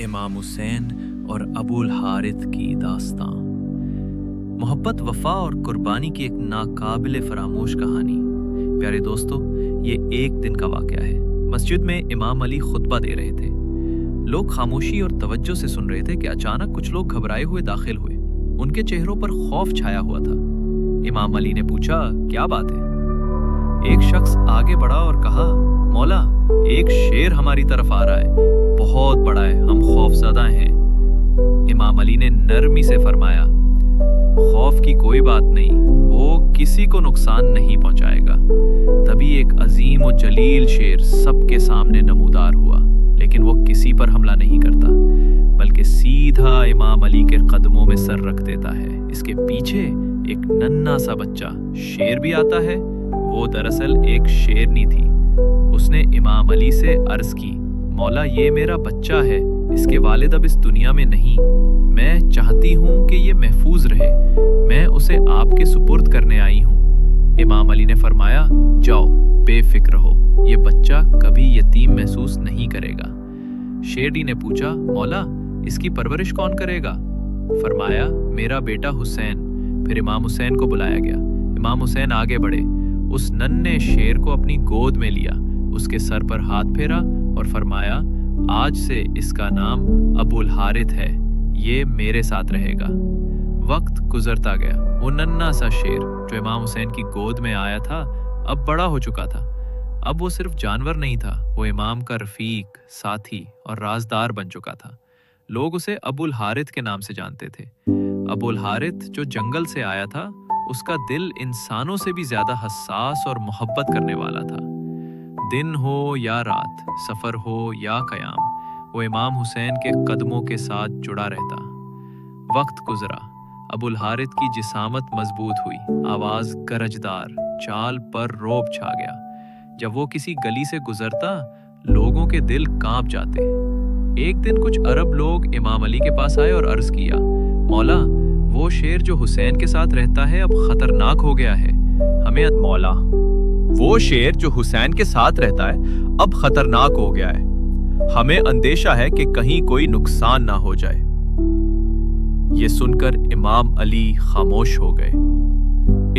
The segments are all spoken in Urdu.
امام حسین اور ابو الحارث کی داستان۔ محبت، وفا اور قربانی کی ایک ناقابل فراموش کہانی۔ پیارے دوستو، یہ ایک دن کا واقعہ ہے۔ مسجد میں امام علی خطبہ دے رہے تھے۔ لوگ خاموشی اور توجہ سے سن رہے تھے کہ اچانک کچھ لوگ گھبرائے ہوئے داخل ہوئے۔ ان کے چہروں پر خوف چھایا ہوا تھا۔ امام علی نے پوچھا، کیا بات ہے؟ ایک شخص آگے بڑھا اور کہا، مولا، ایک شیر ہماری طرف آ رہا ہے، بہت بڑا ہے، ہم خوف زدہ ہیں۔ امام علی نے نرمی سے فرمایا، خوف کی کوئی بات نہیں، وہ کسی کو نقصان نہیں پہنچائے گا۔ تبھی ایک عظیم و جلیل شیر سب کے سامنے نمودار ہوا، لیکن وہ کسی پر حملہ نہیں کرتا، بلکہ سیدھا امام علی کے قدموں میں سر رکھ دیتا ہے۔ اس کے پیچھے ایک ننھا سا بچہ، شیر بھی آتا ہے، وہ دراصل ایک شیرنی تھی۔ اس نے امام علی سے عرض کی، مولا، یہ میرا بچہ ہے، اس کے والد اب اس دنیا میں نہیں، میں چاہتی ہوں کہ یہ محفوظ رہے، میں اسے آپ کے سپرد کرنے آئی ہوں۔ امام علی نے فرمایا، جاؤ، بے فکر رہو، یہ بچہ کبھی یتیم محسوس نہیں کرے گا۔ شیرنی نے پوچھا، مولا، اس کی پرورش کون کرے گا؟ فرمایا، میرا بیٹا حسین۔ پھر امام حسین کو بلایا گیا۔ امام حسین آگے بڑھے، اس ننھے شیر کو اپنی گود میں لیا، اس کے سر پر ہاتھ پھیرا اور فرمایا، آج سے اس کا نام ابو الحارث ہے، یہ میرے ساتھ رہے گا۔ وقت گزرتا گیا۔ وہ ننھا سا شیر جو امام حسین کی گود میں آیا تھا اب بڑا ہو چکا تھا۔ اب وہ صرف جانور نہیں تھا، وہ امام کا رفیق، ساتھی اور رازدار بن چکا تھا۔ لوگ اسے ابو الحارث کے نام سے جانتے تھے۔ ابو الحارث جو جنگل سے آیا تھا، اس کا دل انسانوں سے بھی زیادہ حساس اور محبت کرنے والا تھا۔ دن ہو یا رات، سفر ہو یا قیام، وہ امام حسین کے قدموں کے ساتھ جڑا رہتا۔ وقت گزرا، ابو الحارث کی جسامت مضبوط ہوئی، آواز گرجدار، چال پر رعب چھا گیا۔ جب وہ کسی گلی سے گزرتا، لوگوں کے دل کانپ جاتے۔ ایک دن کچھ عرب لوگ امام علی کے پاس آئے اور عرض کیا، مولا، وہ شیر جو حسین کے ساتھ رہتا ہے اب خطرناک ہو گیا ہے، ہمیں مولا، وہ شیر جو حسین کے ساتھ رہتا ہے اب خطرناک ہو گیا ہے، ہمیں اندیشہ ہے کہ کہیں کوئی نقصان نہ ہو جائے۔ یہ سن کر امام علی خاموش ہو گئے۔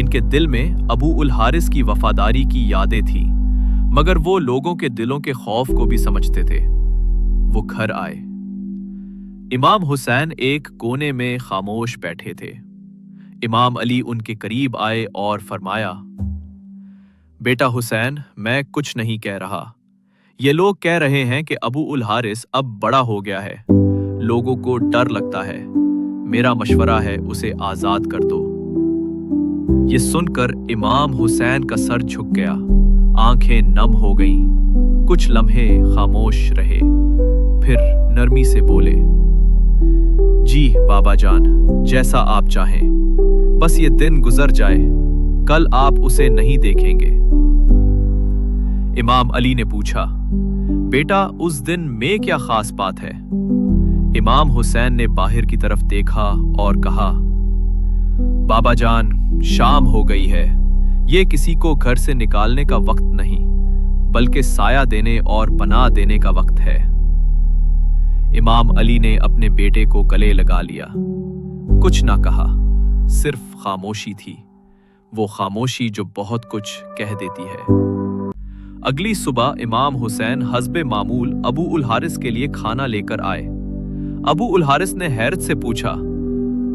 ان کے دل میں ابو الحارث کی وفاداری کی یادیں تھیں، مگر وہ لوگوں کے دلوں کے خوف کو بھی سمجھتے تھے۔ وہ گھر آئے۔ امام حسین ایک کونے میں خاموش بیٹھے تھے۔ امام علی ان کے قریب آئے اور فرمایا، بیٹا حسین، میں کچھ نہیں کہہ رہا، یہ لوگ کہہ رہے ہیں کہ ابو الحارث اب بڑا ہو گیا ہے، لوگوں کو ڈر لگتا ہے، میرا مشورہ ہے اسے آزاد کر دو۔ یہ سن کر امام حسین کا سر جھک گیا، آنکھیں نم ہو گئیں، کچھ لمحے خاموش رہے، پھر نرمی سے بولے، جی بابا جان، جیسا آپ چاہیں، بس یہ دن گزر جائے، کل آپ اسے نہیں دیکھیں گے۔ امام علی نے پوچھا، بیٹا، اس دن میں کیا خاص بات ہے؟ امام حسین نے باہر کی طرف دیکھا اور کہا، بابا جان، شام ہو گئی ہے، یہ کسی کو گھر سے نکالنے کا وقت نہیں، بلکہ سایہ دینے اور پناہ دینے کا وقت ہے۔ امام علی نے اپنے بیٹے کو گلے لگا لیا، کچھ نہ کہا، صرف خاموشی تھی، وہ خاموشی جو بہت کچھ کہہ دیتی ہے۔ اگلی صبح امام حسین حسب معمول ابو الحارث کے لیے کھانا لے کر آئے۔ ابو الحارث نے حیرت سے پوچھا،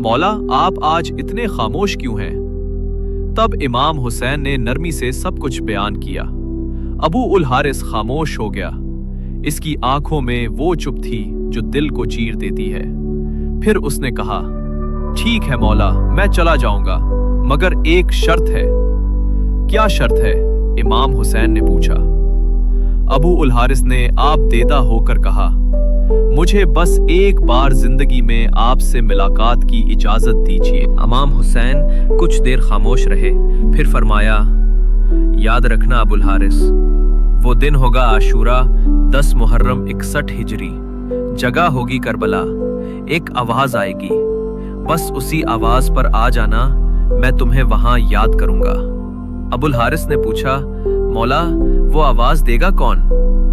مولا، آپ آج اتنے خاموش کیوں ہیں؟ تب امام حسین نے نرمی سے سب کچھ بیان کیا۔ ابو الحارث خاموش ہو گیا۔ اس کی آنکھوں میں وہ چپ تھی جو دل کو چیر دیتی ہے۔ پھر اس نے کہا، ٹھیک ہے مولا، میں چلا جاؤں گا، مگر ایک شرط ہے۔ کیا شرط ہے؟ امام حسین نے پوچھا۔ ابو الحارث نے آپ دیدہ ہو کر کہا، مجھے بس ایک بار زندگی میں آپ سے ملاقات کی اجازت دیجیے۔ امام حسین کچھ دیر خاموش رہے، پھر فرمایا، یاد رکھنا ابو الحارث، وہ دن ہوگا عاشورہ 10 محرم 61 ہجری، جگہ ہوگی کربلا، ایک آواز آئے گی، بس اسی آواز پر آ جانا، میں تمہیں وہاں یاد کروں گا۔ ابو الحارث نے پوچھا، مولا، وہ آواز دے گا کون؟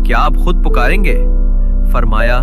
کیا آپ خود پکاریں گے؟ فرمایا،